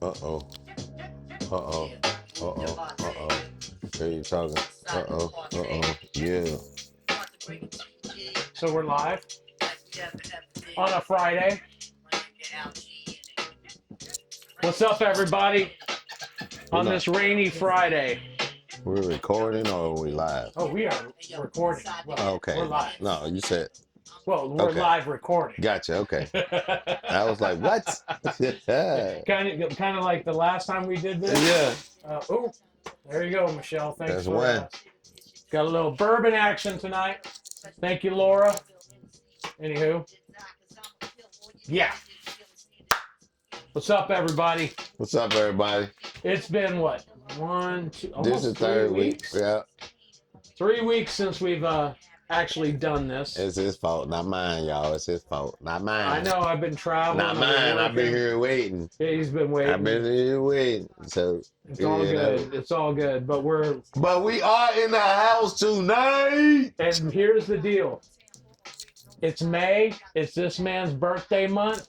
Uh-oh. Uh-oh. Uh-oh. Uh-oh. There you talking. Uh-oh. Uh-oh. Yeah. So we're live on a Friday. What's up, everybody? On this rainy Friday. We're recording or are we live? Oh, we are recording. Well, Okay. we're live. No, you said. Well, we're Okay. live recording. Gotcha. Okay. I was like, what? kind of like the last time we did this. Yeah. Oh, there you go, Michelle. Thanks That's for one. got a little bourbon action tonight. Thank you, Laura. Anywho, yeah. What's up, everybody? What's up, everybody? It's been what? 1, 2, almost This is 3 third week. weeks. Yeah. 3 weeks since we've actually done this. It's his fault, not mine, y'all. It's his fault, not mine. I know I've been traveling. Not mine. I've been here waiting. Yeah, he's been waiting. I've been here waiting. So it's all good. It's all good. But we are in the house tonight. And here's the deal. It's May. It's this man's birthday month.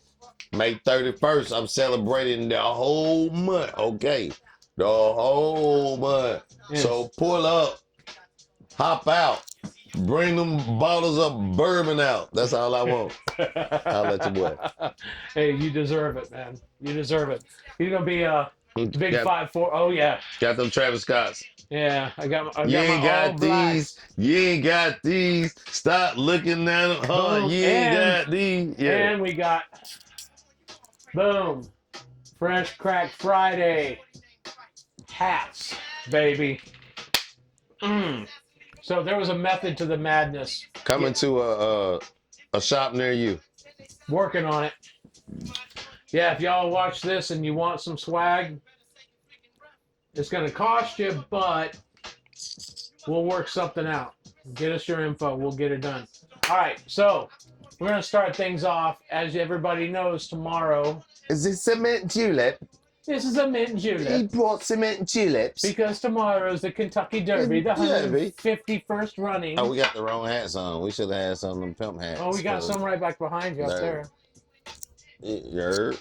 May 31st. I'm celebrating the whole month. Okay. The whole month. Yes. So pull up, hop out, bring them bottles of bourbon out. That's all I want. I'll let you boy. Hey, you deserve it, man. You deserve it. You're gonna be a big Got- 5'4". Oh yeah. Got them Travis Scotts. Yeah, I got my. You ain't my got all black. these. You ain't got these. Stop looking at them. Huh? Boom. You ain't got these. Yeah. And we got boom, Fresh Crack Friday hats, baby. So there was a method to the madness. Coming to a shop near you. Working on it. Yeah, if y'all watch this and you want some swag, it's gonna cost you, but we'll work something out. Get us your info. We'll get it done. All right, so we're gonna start things off. As everybody knows, tomorrow. Is it cement julep? This is a mint julep. He brought cement juleps. Because tomorrow is the Kentucky Derby, the 151st running. Oh, we got the wrong hats on. We should have had some of them pimp hats. Oh, we got some right back behind you up there. You heard?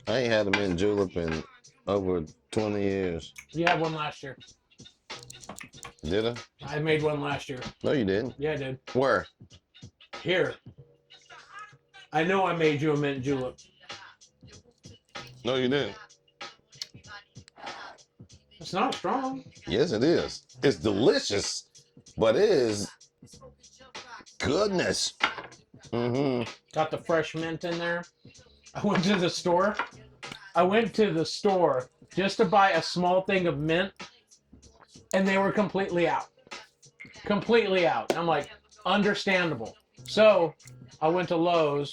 I ain't had a mint julep in over 20 years. You had one last year. Did I? I made one last year. No, you didn't. Yeah, I did. Where? Here. I know I made you a mint julep. No, you didn't. It's not strong. Yes, it is. It's delicious, but it is goodness. Mm-hmm. Got the fresh mint in there. I went to the store. Just to buy a small thing of mint, and they were completely out. Completely out. And I'm like, understandable. So I went to Lowe's,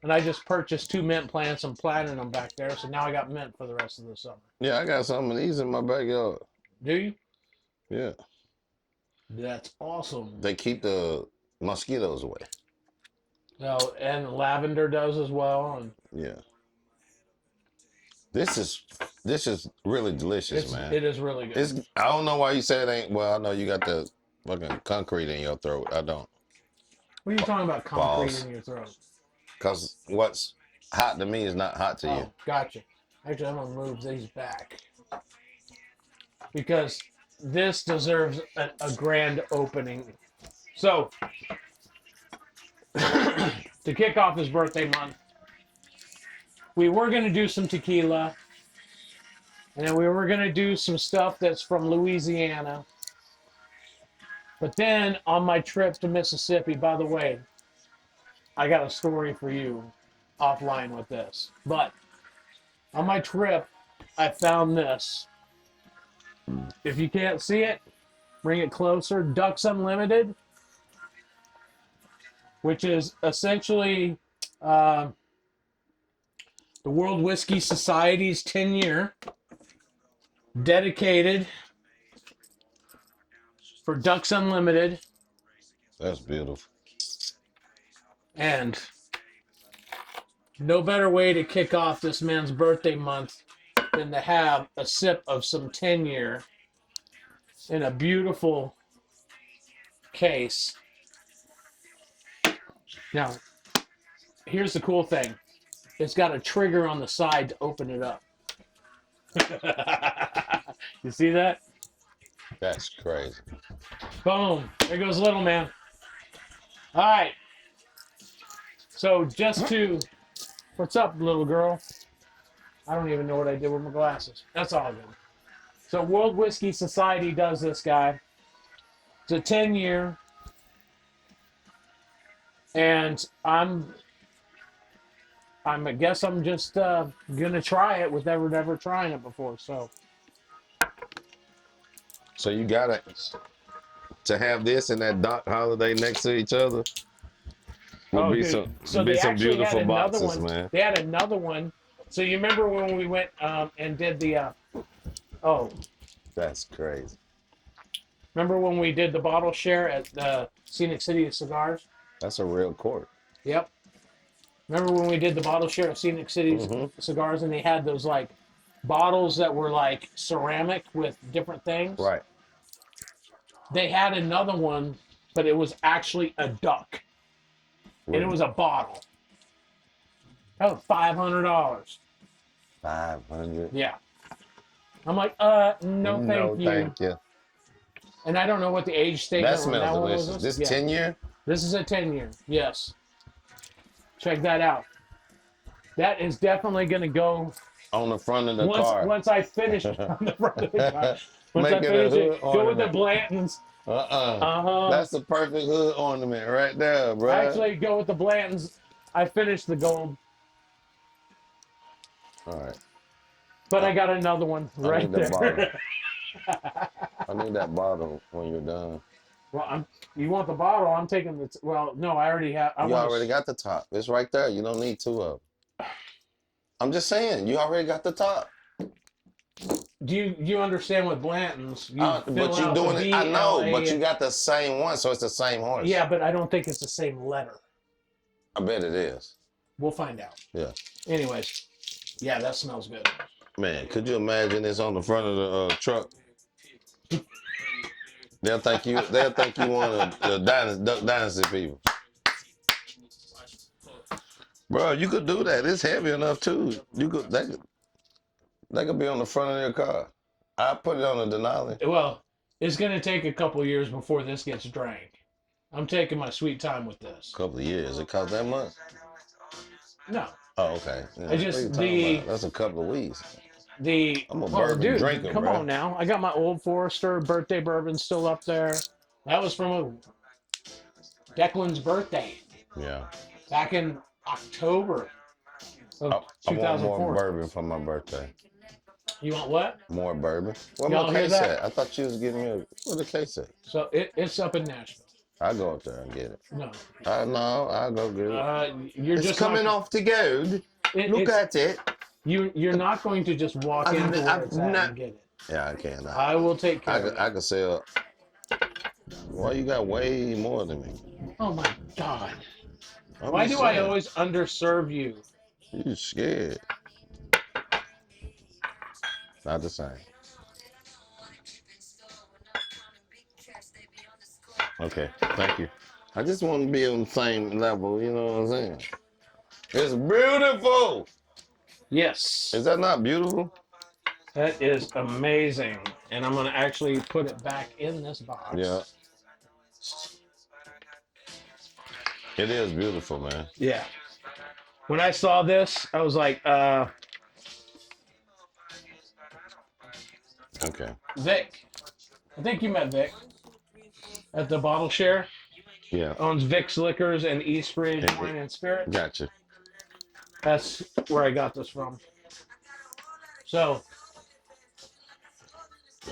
and I just purchased 2 mint plants and planted them back there. So now I got mint for the rest of the summer. Yeah, I got some of these in my backyard. Do you? Yeah. That's awesome. They keep the mosquitoes away. No, and lavender does as well. And yeah. This is really delicious, man. It is really good. I don't know why you say it ain't. Well, I know you got the fucking concrete in your throat. I don't. What are you talking about, concrete Balls. in your throat? Because what's hot to me is not hot to you. Gotcha. Actually, I'm going to move these back. Because this deserves a grand opening. So, to kick off his birthday month, we were going to do some tequila. And then we were going to do some stuff that's from Louisiana. But then, on my trip to Mississippi, by the way, I got a story for you offline with this. But on my trip, I found this. If you can't see it, bring it closer. Ducks Unlimited, which is essentially the World Whisky Society's 10-year dedicated for Ducks Unlimited. That's beautiful. And no better way to kick off this man's birthday month than to have a sip of some 10-year in a beautiful case. Now, here's the cool thing. It's got a trigger on the side to open it up. You see that? That's crazy. Boom. There goes little man. All right. So what's up, little girl? I don't even know what I did with my glasses. That's all good. So World Whiskey Society does this, guy. It's a 10-year, and I guess I'm just gonna try it with never trying it before. So You gotta to have this and that Doc Holiday next to each other would oh, be dude. some So be they some actually had beautiful another boxes, one. man. They had another one. So you remember when we went and did the oh, That's crazy. remember when we did the bottle share at the Scenic City of Cigars? That's a real court. Yep. Remember when we did the bottle share at Scenic City Cigars and they had those like bottles that were like ceramic with different things? Right. They had another one, but it was actually a duck. And it was a bottle. That was $500. 500. Yeah. I'm like, no, thank you. Thank you. And I don't know what the age statement That on that smells one was. delicious. This Yeah. 10-year? This is a 10-year. Yes. Check that out. That is definitely going to go On the front of the car. once I finish on the front of the car. Once Make I it a finish hood it, go with the ornament. Blantons. Uh-huh. That's the perfect hood ornament right there, bro. Actually, go with the Blantons. I finished the gold, All right. but I got another one right need that there. I need that bottle when you're done. Well, you want the bottle? I'm taking the. Well, no, I already have. You already got the top. It's right there. You don't need two of them. I'm just saying, you already got the top. Do you understand with Blanton's? But you're doing it. I know, but you got the same one, so it's the same horse. Yeah, but I don't think it's the same letter. I bet it is. We'll find out. Yeah. Anyways, yeah, that smells good. Man, could you imagine this on the front of the truck? They'll think you one of the Duck Dynasty people. Bro, you could do that. It's heavy enough too. That could be on the front of your car. I put it on the Denali. Well, it's gonna take a couple years before this gets drank. I'm taking my sweet time with this. A couple of years. It cost that much? No. Oh, okay. Yeah, that's a couple of weeks. I'm a bourbon drinker, come bro. on now. I got my Old Forester birthday bourbon still up there. That was from Declan's birthday. Yeah. Back in October of I want 2004. more bourbon for my birthday. You want what? More bourbon. Where Y'all my hear case that? at? I thought you was giving me where the case at? So it's up in Nashville. I'll go up there and get it. No. No, I'll go get it. You're It's just coming off the gold. Look at it. You're not going to just walk into where it's at and get it. Yeah, I can. I will take care of it. I could sell. Well, you got way more than me. Oh my God. Why do I always underserve you? You scared. Not the same. Okay, thank you. I just want to be on the same level, you know what I'm saying? It's beautiful! Yes. Is that not beautiful? That is amazing. And I'm going to actually put it back in this box. Yeah. It is beautiful, man. Yeah. When I saw this, I was like, Okay. Vic. I think you met Vic at the bottle share. Yeah. Owns Vic's Liquors and East Ridge Wine and Spirit. Gotcha. That's where I got this from. So,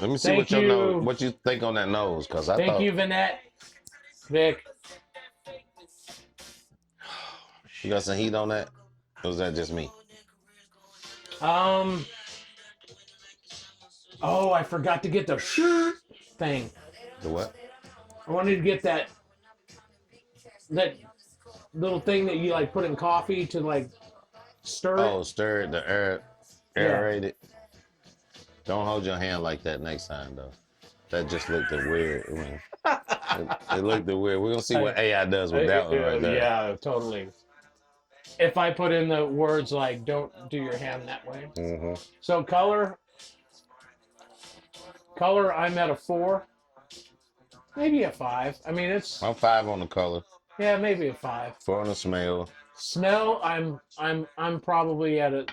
let me see what your nose, what you think on that nose, because I thought. Thank you, Vanette. Vic. You got some heat on that? Or was that just me? Oh, I forgot to get the thing. The what? I wanted to get that little thing that you like put in coffee to like stir it. Oh, stir it, the aerate it. Don't hold your hand like that next time, though. That just looked weird. It looked weird. We're gonna see what AI does with that one right there. Yeah, totally. If I put in the words like "don't do your hand that way." Mm-hmm. So color, Color, I'm at a 4, maybe a 5. I mean, it's I'm 5 on the color, yeah, maybe a 5. 4 on the smell. Smell, I'm probably at a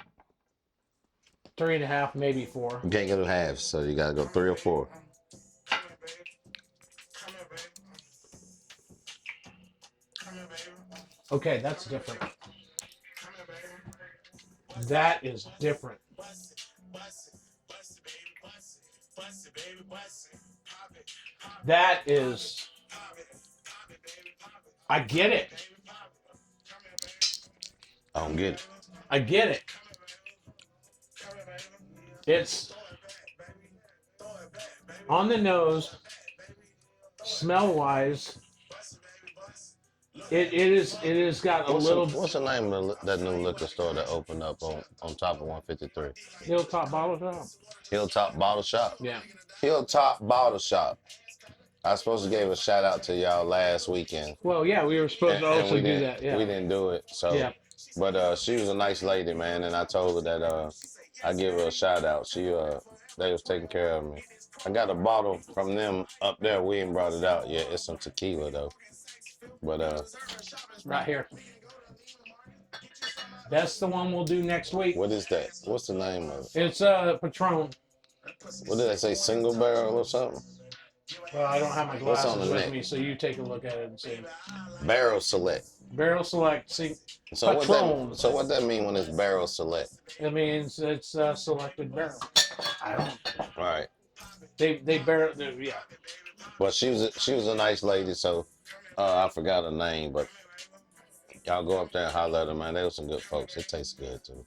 3.5, maybe 4. You can't get a half, so you gotta go 3 or 4. Okay, that's different. That is different. That is. I get it. I don't get it. I get it. It's on the nose, smell wise. It is got a little. What's the name of that new liquor store that opened up on top of 153? Hilltop Bottle Shop. Hilltop Bottle Shop. Yeah. Hilltop Bottle Shop. I was supposed to give a shout out to y'all last weekend. Well, yeah, we were supposed to also do that. Yeah. We didn't do it. So, yeah. But she was a nice lady, man, and I told her that I give her a shout out. They was taking care of me. I got a bottle from them up there. We ain't brought it out yet. It's some tequila though. But right here. That's the one we'll do next week. What is that? What's the name of it? It's Patron. What did I say? Single barrel or something? Well, I don't have my glasses with me, so you take a look at it and see. Barrel Select. Barrel Select. See, so Patron. What that mean when it's Barrel Select? It means it's selected barrel. I don't. All right. They barrel. Yeah. Well, she was a nice lady, so I forgot her name, but y'all go up there and holler at her, man. They were some good folks. It tastes good too.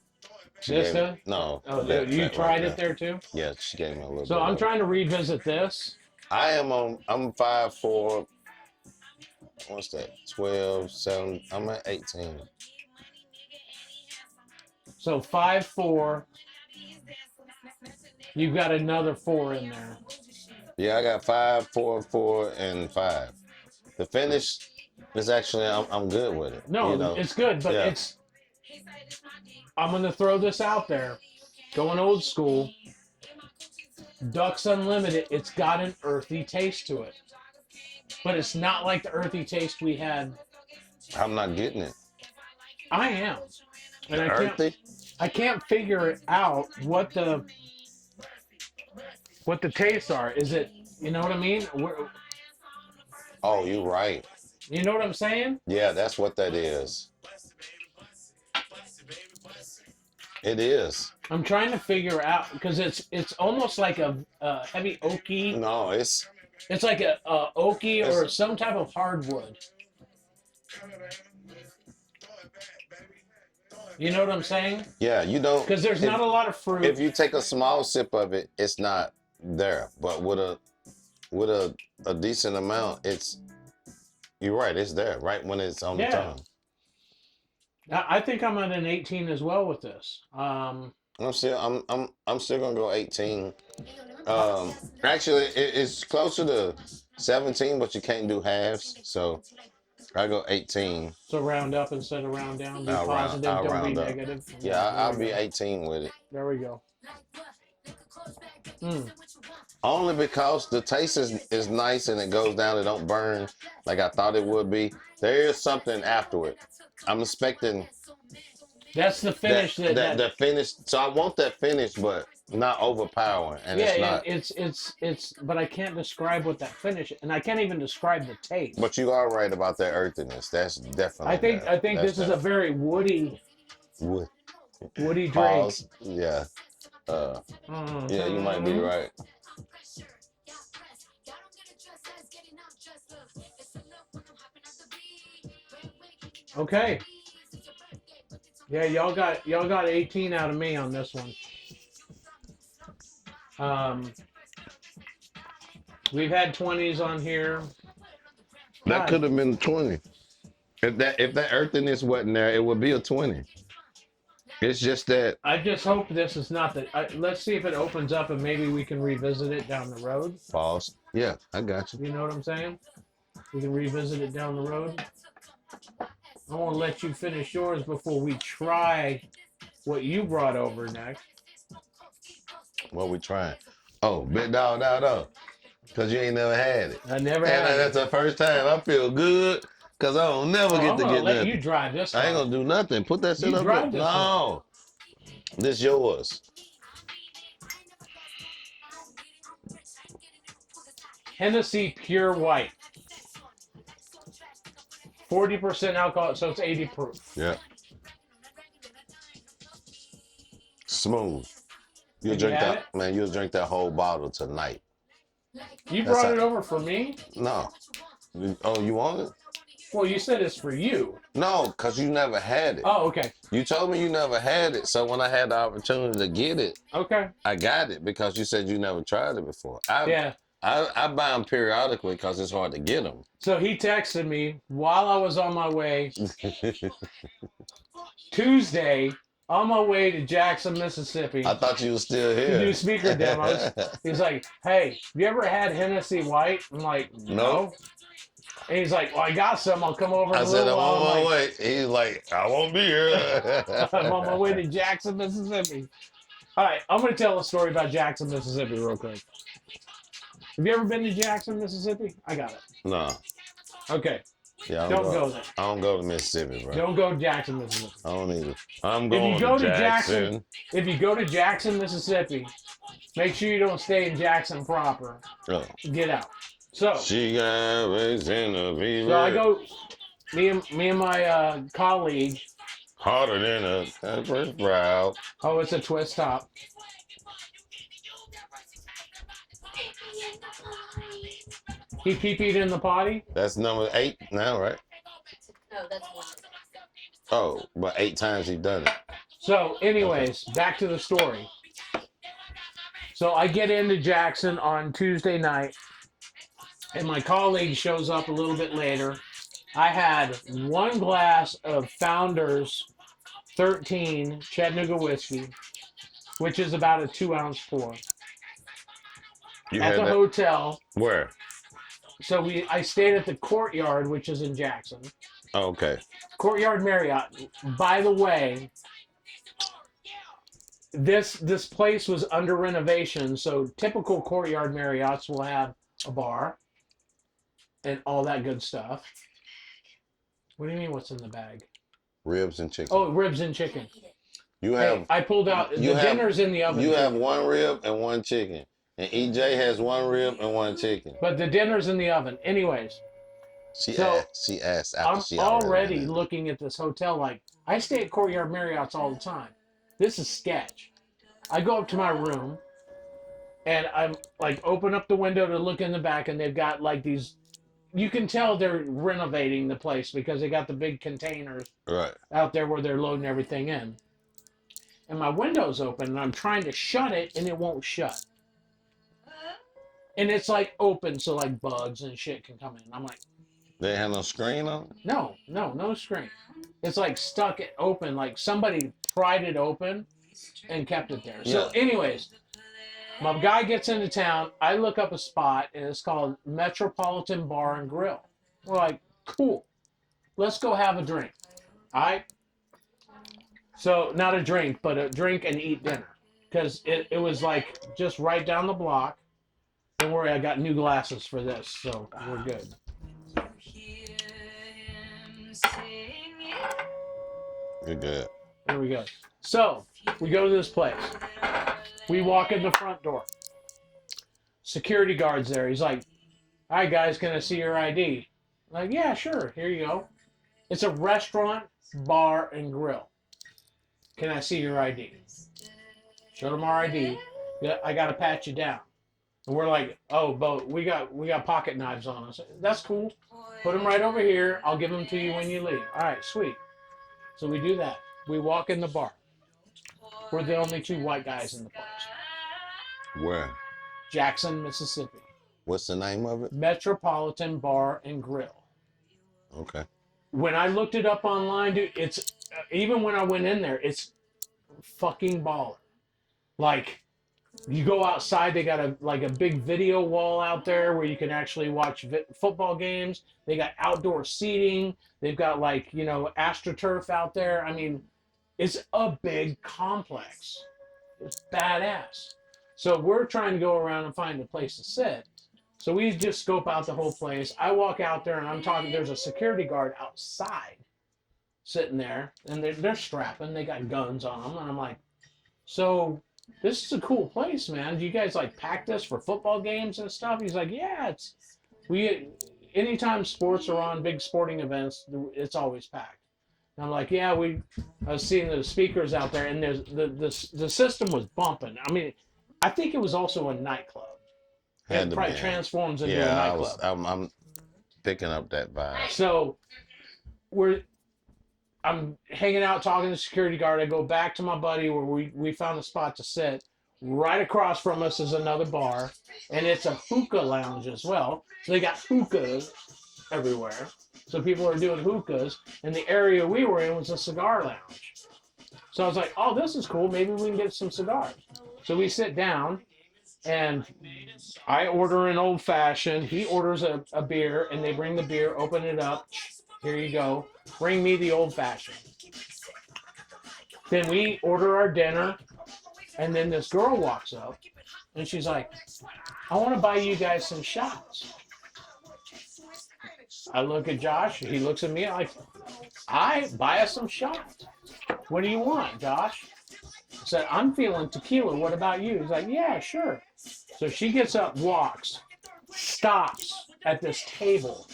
No. Oh, you tried it there too? Yeah, she gave me a little bit. So I'm trying to revisit this. I'm 5'4". What's that? 12, 7. I'm at 18. So 5'4". You've got another 4 in there. Yeah, I got 5, 4, 4, and 5. The finish is actually I'm good with it. No, it's good, but it's. I'm gonna throw this out there, going old school. Ducks Unlimited. It's got an earthy taste to it, but it's not like the earthy taste we had. I'm not getting it. I am, and earthy? I can't figure it out what the tastes are. Is it? You know what I mean? Oh, you're right. You know what I'm saying? Yeah, that's what that is. It is. I'm trying to figure out because it's almost like a heavy oaky. No, it's like a oaky or some type of hardwood. You know what I'm saying? Yeah, you don't. Because there's not a lot of fruit. If you take a small sip of it, it's not there. But with a decent amount, you're right. It's there right when it's on the tongue. I think I'm at an 18 as well with this. I'm still gonna go 18. Actually, it's closer to 17, but you can't do halves, so I go 18. So round up instead of round down. Be positive, don't be negative. Yeah, I'll be 18 with it. There we go. Only because the taste is nice and it goes down. It don't burn like I thought it would be. There is something afterward. I'm expecting. That's the finish. The finish. So I want that finish, but not overpowering. And it's not. It's. But I can't describe what that finish, and I can't even describe the taste. But you are right about that earthiness. That's definitely. I think this is a very woody drink. Pause. Yeah. Yeah, you might be right. Okay. Yeah, y'all got 18 out of me on this one. We've had 20s on here. That could have been 20. If that earthiness wasn't there, it would be a 20. It's just that. I just hope this is not the. Let's see if it opens up and maybe we can revisit it down the road. Pause. Yeah, I got you. You know what I'm saying? We can revisit it down the road. I want to let you finish yours before we try what you brought over next. What we trying? Oh, big dog, dog. Because you ain't never had it. I never And had that's it. the first time. I feel good because I don't never Oh, get I'm to gonna get let you nothing. drive this I ain't one. going to do nothing. Put that shit You up there. drive this one. No. This yours. Hennessy Pure White. 40% alcohol, so it's 80 proof. Yeah. Smooth. You'll Have you drink had that, it? man. You'll drink that whole bottle tonight. You That's brought how, it over for me? no. Oh, you want it? Well, you said it's for you. No, because you never had it. Oh, okay. You told me you never had it. So when I had the opportunity to get it, Okay. I got it because you said you never tried it before. Yeah. I buy them periodically because it's hard to get them. So he texted me while I was on my way Tuesday, on my way to Jackson, Mississippi I thought you were still to do here. speaker demos. He's like, "Hey, have you ever had Hennessy White?" I'm like, Nope. "No." And he's like, "Well, I got some. I'll come over in I a said, little I'm while." on I'm my like, way. He's like, I won't be here. I'm on my way to Jackson, Mississippi. All right, I'm going to tell a story about Jackson, Mississippi, real quick. Have you ever been to Jackson, Mississippi? I got it. No. Okay, Yeah, don't go there. I don't go to Mississippi, bro. Don't go to Jackson, Mississippi. I don't either. I'm If going you go to to Jackson. if you go to Jackson, Mississippi, make sure you don't stay in Jackson proper. Oh. Get out. So She got raised in a fever. So I go, me and my colleague. Harder than a pepper sprout. Oh, it's a twist top. He pee-peed in the potty? That's number 8 now, right? No, that's one. Oh, but 8 times he's done it. So, anyways, back to the story. So I get into Jackson on Tuesday night, and my colleague shows up a little bit later. I had one glass of Founders 13 Chattanooga whiskey, which is about a 2-ounce pour. You At had the that? hotel. Where? So I stayed at the Courtyard, which is in Jackson. Oh, okay. Courtyard Marriott. By the way, this place was under renovation, so typical Courtyard Marriotts will have a bar and all that good stuff. What do you mean? What's in the bag? Ribs and chicken. Oh, ribs and chicken. You have. Hey, I pulled out the dinner's in the oven. You have 1 rib and 1 chicken, and EJ has 1 rib and 1 chicken. But the dinner's in the oven, anyways. She asked after I'm she already looking at this hotel like I stay at Courtyard Marriotts all the time. This is sketch. I go up to my room, and I'm like open up the window to look in the back, and they've got like these. You can tell they're renovating the place because they got the big containers out there where they're loading everything in. And my window's open, and I'm trying to shut it, and it won't shut. And it's like open, so like bugs and shit can come in. I'm like, they have no screen on it? No screen. It's like stuck it open, like somebody pried it open and kept it there. So, anyways, my guy gets into town. I look up a spot, and it's called Metropolitan Bar and Grill. We're like, cool. Let's go have a drink. All right? So, not a drink, but a drink and eat dinner. Because it was like just right down the block. Don't worry, I got new glasses for this, so we're good. You're good. There we go. So, we go to this place. We walk in the front door. Security guard's there. He's like, all right, guys, can I see your ID? I'm like, yeah, sure. Here you go. It's a restaurant, bar, and grill. Can I see your ID? Showed him our ID. Yeah, I got to pat you down. And we're like, oh, but we got pocket knives on us. That's cool. Put them right over here. I'll give them to you when you leave. All right, sweet. So we do that. We walk in the bar. We're the only 2 white guys in the place. Where? Jackson, Mississippi. What's the name of it? Metropolitan Bar and Grill. Okay. When I looked it up online, dude, it's even when I went in there, it's fucking baller. Like, you go outside, they got a big video wall out there where you can actually watch football games. They got outdoor seating. They've got AstroTurf out there. I mean, it's a big complex. It's badass. So we're trying to go around and find a place to sit. So we just scope out the whole place. I walk out there and I'm talking. There's a security guard outside sitting there, and they're strapping. They got guns on them, and I'm like, so this is a cool place, man. Do you guys like pack this for football games and stuff? He's like, yeah, it's we. Anytime sports are on, big sporting events, it's always packed. And I'm like, yeah, I was seeing the speakers out there, and there's the system was bumping. I mean, I think it was also a nightclub. It probably transforms into a nightclub. I'm picking up that vibe. So I'm hanging out talking to the security guard. I go back to my buddy where we found a spot to sit. Right across from us is another bar, and it's a hookah lounge as well. So they got hookahs everywhere. So people are doing hookahs, and the area we were in was a cigar lounge. So I was like, oh, this is cool. Maybe we can get some cigars. So we sit down, and I order an old fashioned. He orders a beer, and they bring the beer, open it up. Here you go. Bring me the old fashioned. Then we order our dinner, and then this girl walks up, and she's like, I want to buy you guys some shots. I look at Josh. He looks at me like, buy us some shots. What do you want, Josh? I said, I'm feeling tequila. What about you? He's like, yeah, sure. So she gets up, walks, stops at this table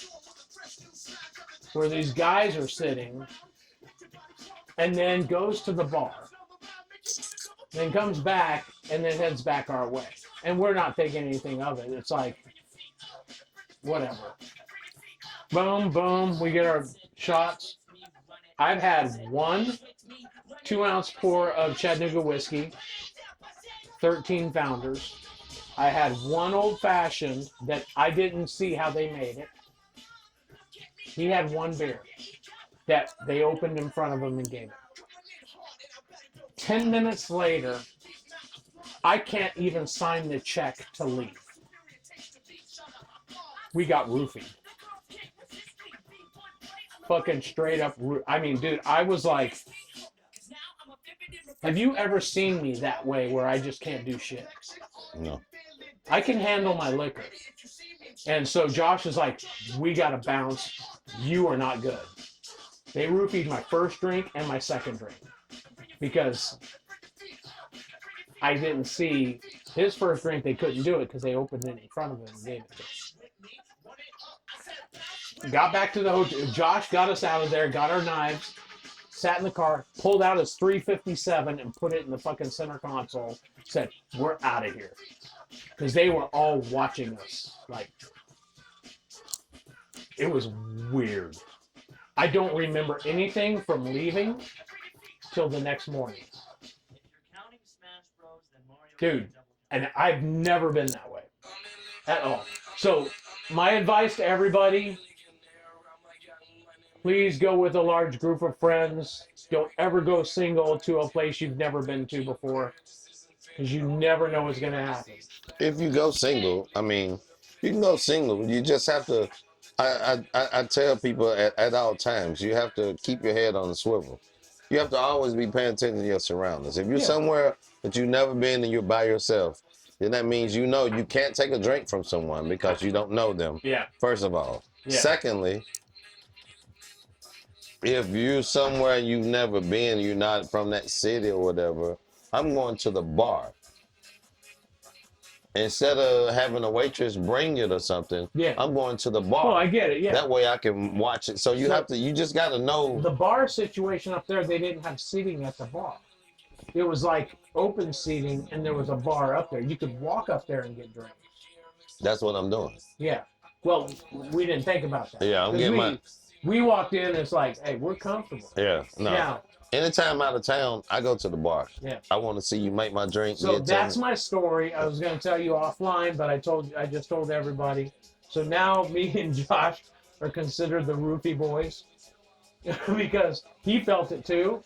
where these guys are sitting, and then goes to the bar. Then comes back and then heads back our way. And we're not thinking anything of it. It's like, whatever. Boom, boom. We get our shots. I've had 1 2-ounce pour of Chattanooga whiskey, 13 founders. I had 1 old fashioned that I didn't see how they made it. He had 1 beer that they opened in front of him and gave him. 10 minutes later, I can't even sign the check to leave. We got roofied. Fucking straight up. I mean, dude, I was like, have you ever seen me that way where I just can't do shit? No. I can handle my liquor. And so Josh is like, we got to bounce. You are not good. They roofied my first drink and my second drink because I didn't see his first drink. They couldn't do it because they opened it in front of him and gave it to him. Got back to the hotel. Josh got us out of there, got our knives, sat in the car, pulled out his 357 and put it in the fucking center console, said, we're out of here. Because they were all watching us. Like, it was weird. I don't remember anything from leaving till the next morning. Dude, and I've never been that way at all. So my advice to everybody, please go with a large group of friends. Don't ever go single to a place you've never been to before, because you never know what's going to happen. If you go single, I mean, you can go single. You just have to, I tell people at all times, you have to keep your head on the swivel. You have to always be paying attention to your surroundings. If you're somewhere that you've never been and you're by yourself, then that means you know you can't take a drink from someone because you don't know them, first of all. Secondly, if you're somewhere you've never been, you're not from that city or whatever, I'm going to the bar. Instead of having a waitress bring it or something, I'm going to the bar. Oh, I get it, That way I can watch it. So you just got to know. The bar situation up there, they didn't have seating at the bar. It was like open seating, and there was a bar up there. You could walk up there and get drinks. That's what I'm doing. Yeah. Well, we didn't think about that. Yeah, I'm getting we walked in, and it's like, hey, we're comfortable. Yeah, no. Now, anytime out of town, I go to the bar. Yeah. I want to see you make my drink. So that's my story. I was going to tell you offline, but I just told everybody. So now me and Josh are considered the roofie boys because he felt it too,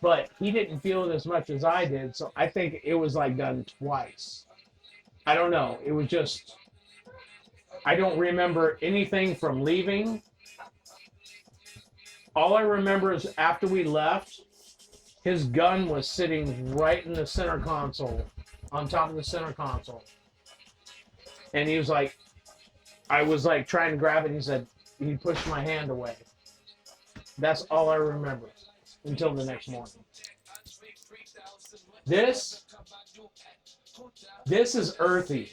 but he didn't feel it as much as I did. So I think it was like done twice. I don't know. It was just, I don't remember anything from leaving. All I remember is after we left, his gun was sitting right in the center console on top of the center console. And he was like, I was like trying to grab it. And he said, he pushed my hand away. That's all I remember until the next morning. This is earthy.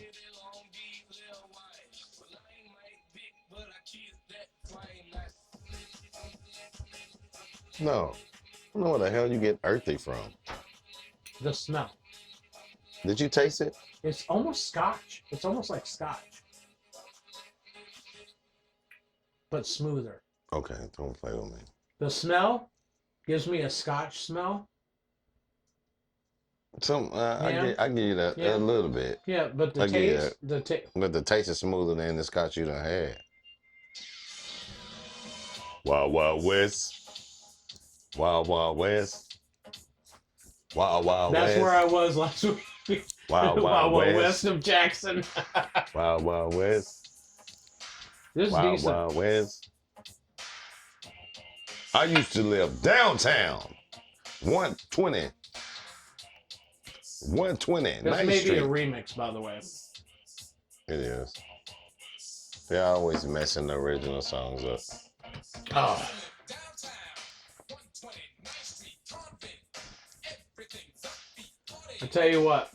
No. I don't know where the hell you get earthy from. The smell. Did you taste it? It's almost scotch. It's almost like scotch. But smoother. Okay, don't play with me. The smell gives me a scotch smell. Some, Yeah. I give you that Yeah. a little bit. Yeah, but the I get taste, But the taste is smoother than the scotch you done had. Wild Wild West. Wild Wild West. Wild Wild West. That's where I was last week. Wild Wild West. West of Jackson. Wild Wild West. This is Wild decent. Wild West. I used to live downtown. 120. 120. This 9th may be Street. a remix, by the way. It is. They're always messing the original songs up. Oh. I tell you what.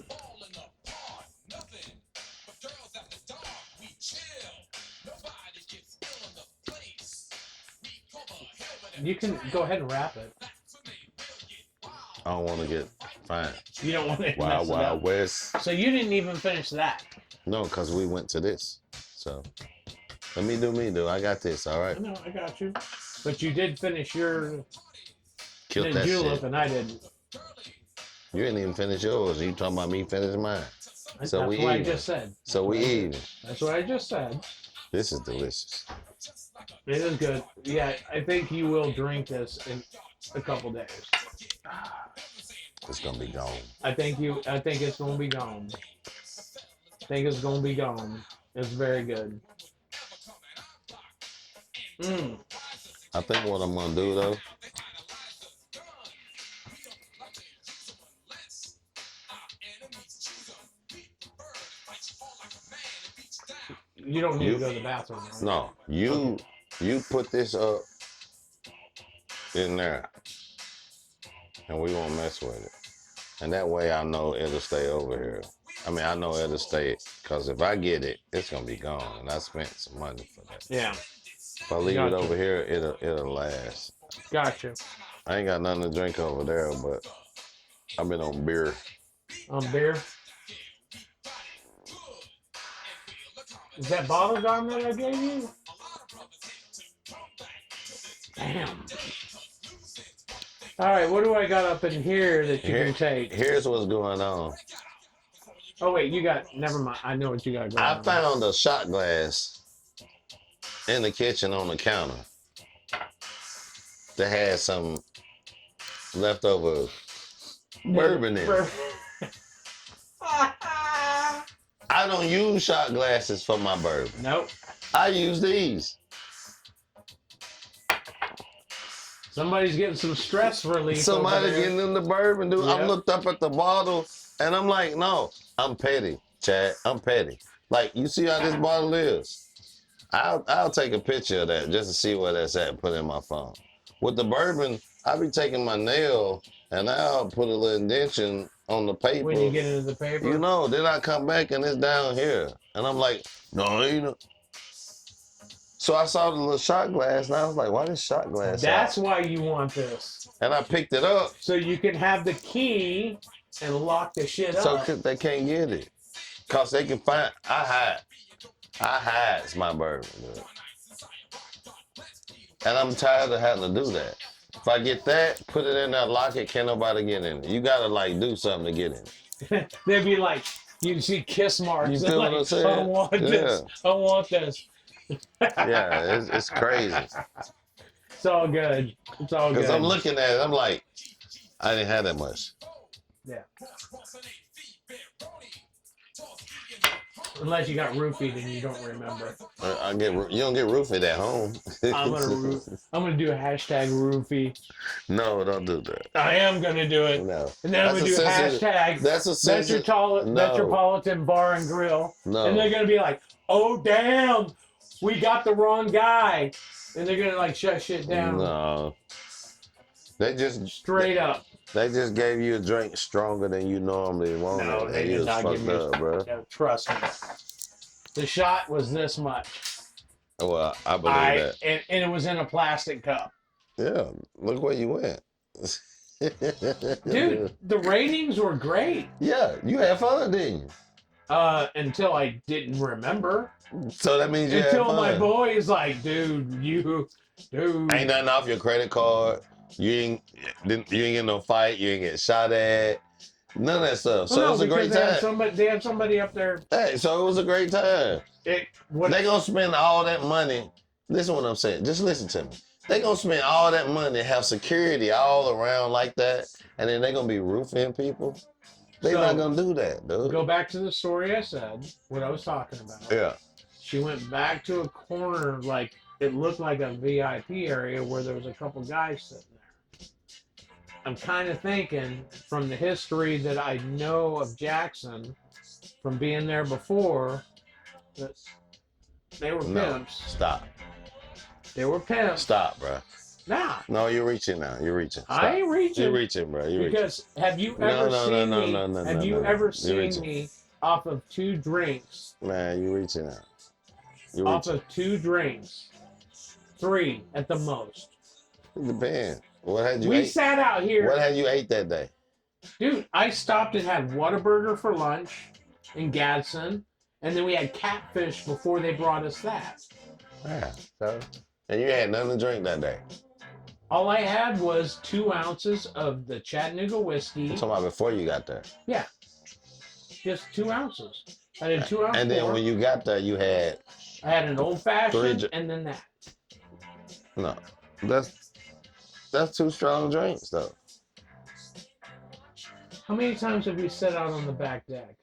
You can go ahead and rap it. I don't want to get fined. You don't want to Wild mess it Wild up. West. So you didn't even finish that. No, because we went to this. So let me do me, I got this, all right? I know, I got you. But you did finish your Killed that julep, shit. and I didn't. You didn't even finish yours. You talking about me finishing mine. So That's we what I even. just said. So we even. That's what I just said. This is delicious. It is good. Yeah, I think you will drink this in a couple days. It's gonna be gone. I think it's gonna be gone. I think it's gonna be gone. It's very good. I think what I'm gonna do though. You don't need to go to the bathroom. Right? No, you put this up in there, and we won't mess with it. And that way I know it'll stay over here. I mean, I know it'll stay, because if I get it, it's gonna be gone, and I spent some money for that. Yeah. If I leave it over here, it'll last. Gotcha. I ain't got nothing to drink over there, but I've been on beer. On beer? Is that bottle garment I gave you? Damn. All right, what do I got up in here that you can take? Here's what's going on. Oh, wait, never mind. I know what you got going on. I found a shot glass in the kitchen on the counter that had some leftover bourbon in it. I don't use shot glasses for my bourbon. Nope. I use these. Somebody's getting some stress relief. Somebody getting in the bourbon, dude. Yep. I looked up at the bottle and I'm like, no, I'm petty, Chad. I'm petty. Like, you see how this bottle is? I'll take a picture of that just to see where that's at and put it in my phone. With the bourbon, I'll be taking my nail and I'll put a little indentation on the paper. When you get into the paper? You know, then I come back and it's down here. And I'm like, no, you know. So I saw the little shot glass and I was like, why this shot glass That's out? why you want this. And I picked it up. So you can have the key and lock the shit up. So they can't get it. Because they can find, I hide my bourbon, dude. And I'm tired of having to do that. If I get that, put it in that locket, can't nobody get in it. You gotta like do something to get in it. They'd be like, you see kiss marks. You feel like, what I'm saying? I want this. I want this. Yeah, it's crazy. It's all good. It's all good. Because I'm looking at it, I'm like, I didn't have that much. Yeah. Unless you got roofied and you don't remember. You don't get roofied at home. I'm gonna do a hashtag roofie. No, don't do that. I am gonna do it. No. And then I'm gonna do hashtag No. Metropolitan Bar and Grill. No. And they're gonna be like, oh damn, we got the wrong guy. And they're gonna like shut shit down. No. They just straight up. They just gave you a drink stronger than you normally want. No, they did not give me up, bro. No, trust me. The shot was this much. Well, I believe that. And it was in a plastic cup. Yeah, look where you went. Dude, the ratings were great. Yeah, you had fun, didn't you? Until I didn't remember. So that means you had fun. Until my boy is like, dude. Ain't nothing off your credit card. You ain't get no fight. You ain't get shot at. None of that stuff. So it was a great time. They had somebody up there. Hey, so it was a great time. They gonna spend all that money. Listen to what I'm saying. Just listen to me. They gonna spend all that money, have security all around like that, and then they gonna be roofing people. They not gonna do that, dude. Go back to the story I said, what I was talking about. Yeah. She went back to a corner, like it looked like a VIP area where there was a couple guys sitting there. I'm kind of thinking, from the history that I know of Jackson, from being there before, that they were pimps. Stop. They were pimps. Stop, bro. Nah. No, you're reaching now. You're reaching. Stop. I ain't reaching. You're reaching, bro. You're because reaching. have you ever seen me? Have you ever seen me off of 2 drinks? Man, you're reaching now. You're off reaching. of 2 drinks, 3 at the most. It depends. What had you we ate? Sat out here. What had you ate that day? Dude, I stopped and had Whataburger for lunch in Gadsden, and then we had catfish before they brought us that. Yeah. So, and you had nothing to drink that day? All I had was 2 ounces of the Chattanooga whiskey. I'm talking about before you got there. Yeah. Just 2 ounces. I had 2 ounces. And then when you got there, you had... I had an old-fashioned and then that. No. That's 2 strong drinks, though. How many times have we sat out on the back deck?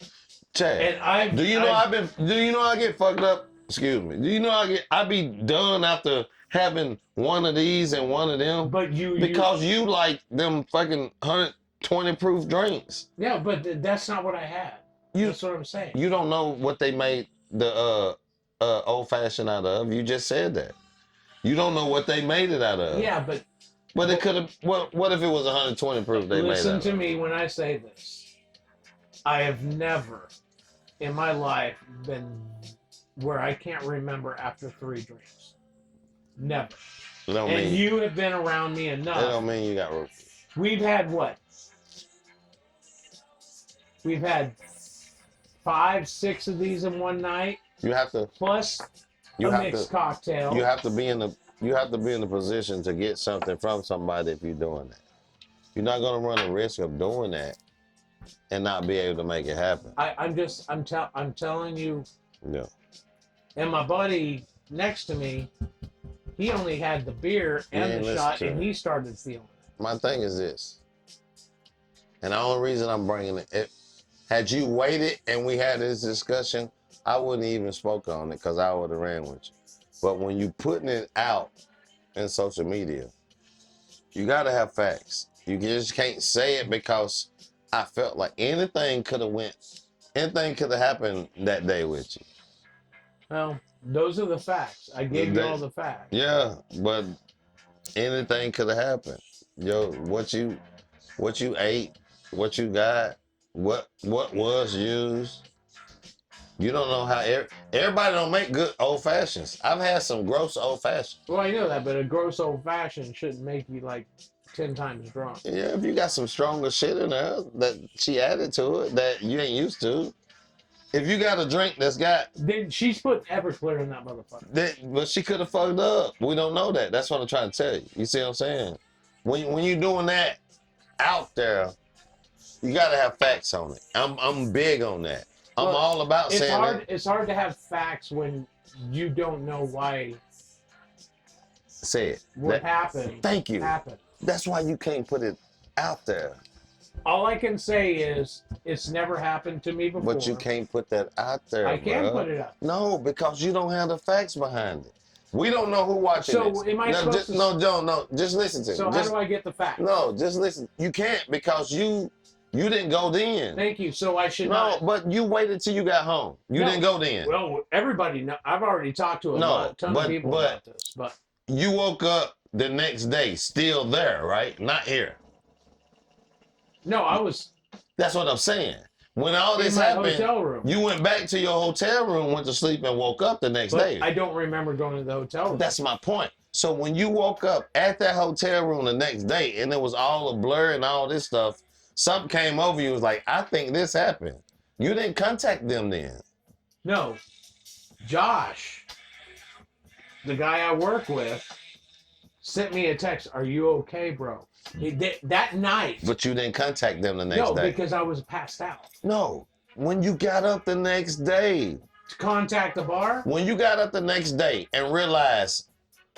Chad, and do you know I get fucked up? Excuse me. Do you know I be done after having one of these and one of them? But because you like them fucking 120 proof drinks. Yeah, but that's not what I had. That's what I'm saying. You don't know what they made the old fashioned out of. You just said that. You don't know what they made it out of. Yeah, but it could have. What if it was 120 proof? They made it. Listen to me when I say this. I have never, in my life, been where I can't remember after 3 drinks. Never. And you have been around me enough. That don't mean you got rope. We've had what? We've had 5, 6 of these in one night. You have to plus a mixed cocktail. You have to be in the position to get something from somebody if you're doing that. You're not gonna run the risk of doing that and not be able to make it happen. I'm telling you. Yeah. And my buddy next to me, he only had the beer and the shot, and he started feeling it. My thing is this, and the only reason I'm bringing it, had you waited and we had this discussion, I wouldn't even spoke on it because I would have ran with you. But when you putting it out in social media, you gotta have facts. You just can't say it because I felt like anything could have happened that day with you. Well, those are the facts. I gave you all the facts. Yeah, but anything could have happened. Yo, what you ate, what you got, what was used. You don't know how everybody don't make good old fashions. I've had some gross old fashions. Well, I know that, but a gross old fashioned shouldn't make you like 10 times drunk. Yeah, if you got some stronger shit in there that she added to it that you ain't used to. If you got a drink that's got... Then she's put Everclear in that motherfucker. But she could have fucked up. We don't know that. That's what I'm trying to tell you. You see what I'm saying? When you're doing that out there, you got to have facts on it. I'm big on that. I'm all about saying that. It's hard to have facts when you don't know why. Say it. What happened? Thank you. Happened. That's why you can't put it out there. All I can say is it's never happened to me before. But you can't put that out there, I can bruh. put it up. No, because you don't have the facts behind it. We don't know who watching So this. am I no, supposed to? No, Joe, no. Just listen to me. So how do I get the facts? No, just listen. You can't because you didn't go then. Thank you. So I should No, not. but you waited till you got home. You didn't go then. Well, everybody know. I've already talked to a ton of people about this, but you woke up the next day still there, right? Not here. No, I was. That's what I'm saying. When all this in my happened, hotel room. You went back to your hotel room, went to sleep, and woke up the next day. I don't remember going to the hotel room. That's my point. So when you woke up at that hotel room the next day, and it was all a blur and all this stuff, something came over you. Was like, I think this happened. You didn't contact them then. No, Josh, the guy I work with, sent me a text. Are you okay, bro? That night. But you didn't contact them the next day. No, because I was passed out. No, when you got up the next day. To contact the bar? When you got up the next day and realized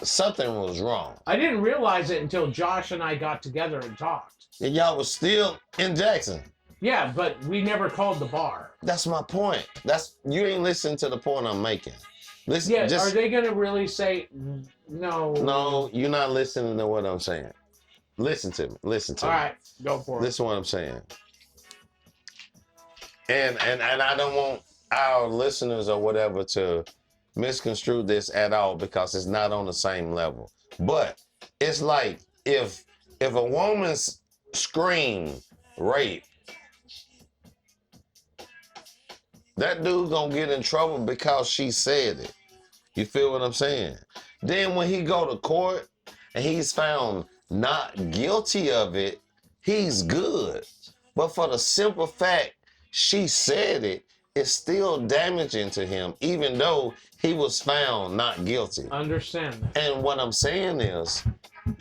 something was wrong. I didn't realize it until Josh and I got together and talked. And y'all was still in Jackson. Yeah, but we never called the bar. That's my point. You ain't listening to the point I'm making. Listen, yeah, are they gonna really say no? No, you're not listening to what I'm saying. Listen to me. Listen to me. All right, go for it. Listen to what I'm saying. And I don't want our listeners or whatever to misconstrue this at all because it's not on the same level. But it's like if a woman's scream rape, that dude's gonna get in trouble because she said it. You feel what I'm saying? Then when he go to court and he's found not guilty of it, he's good. But for the simple fact she said it, it's still damaging to him, even though he was found not guilty. Understand that. And what I'm saying is,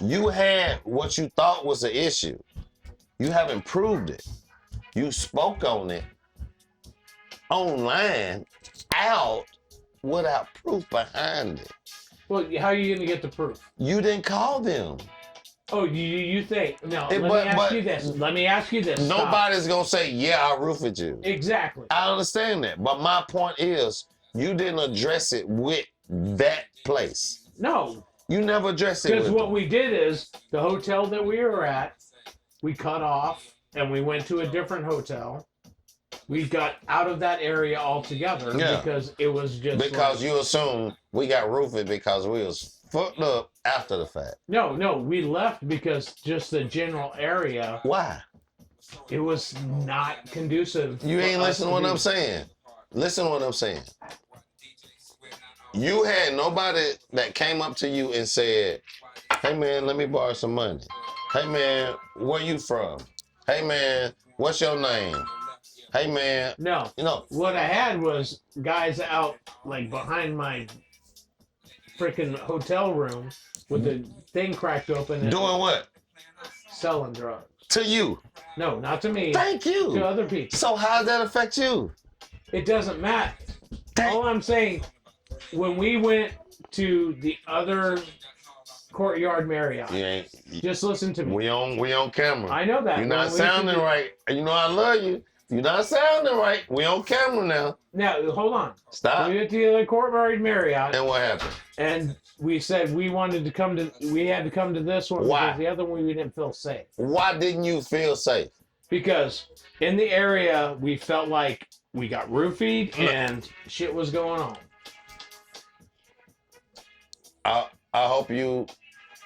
you had what you thought was an issue. You haven't proved it. You spoke on it online, out, without proof behind it. Well, how are you going to get the proof? You didn't call them. Oh, you think? No, let me ask you this. Let me ask you this. Nobody's going to say, yeah, I roofed you. Exactly. I understand that. But my point is, you didn't address it with that place. No. You never addressed it with Because what we did is, the hotel that we were at, we cut off, and we went to a different hotel. We got out of that area altogether because it was just because you assume we got roofed because we was fucked up after the fact. No, we left because just the general area. Why? It was not conducive. You ain't listening to what I'm saying. Listen to what I'm saying. You had nobody that came up to you and said, hey man, let me borrow some money. Hey man, where you from? Hey man, what's your name? Hey man. No. What I had was guys out like behind my freaking hotel room with the thing cracked open. And doing what? Selling drugs. To you? No, not to me. Thank you. To other people. So how does that affect you? It doesn't matter. All I'm saying, when we went to the other Courtyard Marriott, just listen to me. We on camera. I know that. You're not sounding right. You know I love you. You're not sounding right. We on camera now. Now, hold on. Stop. We went to the other Courtyard Marriott. And what happened? And we said we had to come to this one. Why? Because the other one we didn't feel safe. Why didn't you feel safe? Because in the area, we felt like we got roofied and shit was going on. I hope you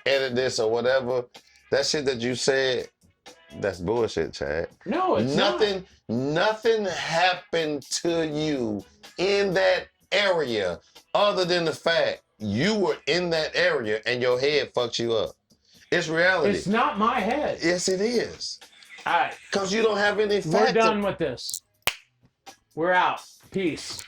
edit this or whatever. That shit that you said, that's bullshit, Chad. No, it's not. Nothing happened to you in that area other than the fact you were in that area and your head fucked you up. It's reality. It's not my head. Yes, it is. All right. Because you don't have any facts. We're done with this. We're out. Peace.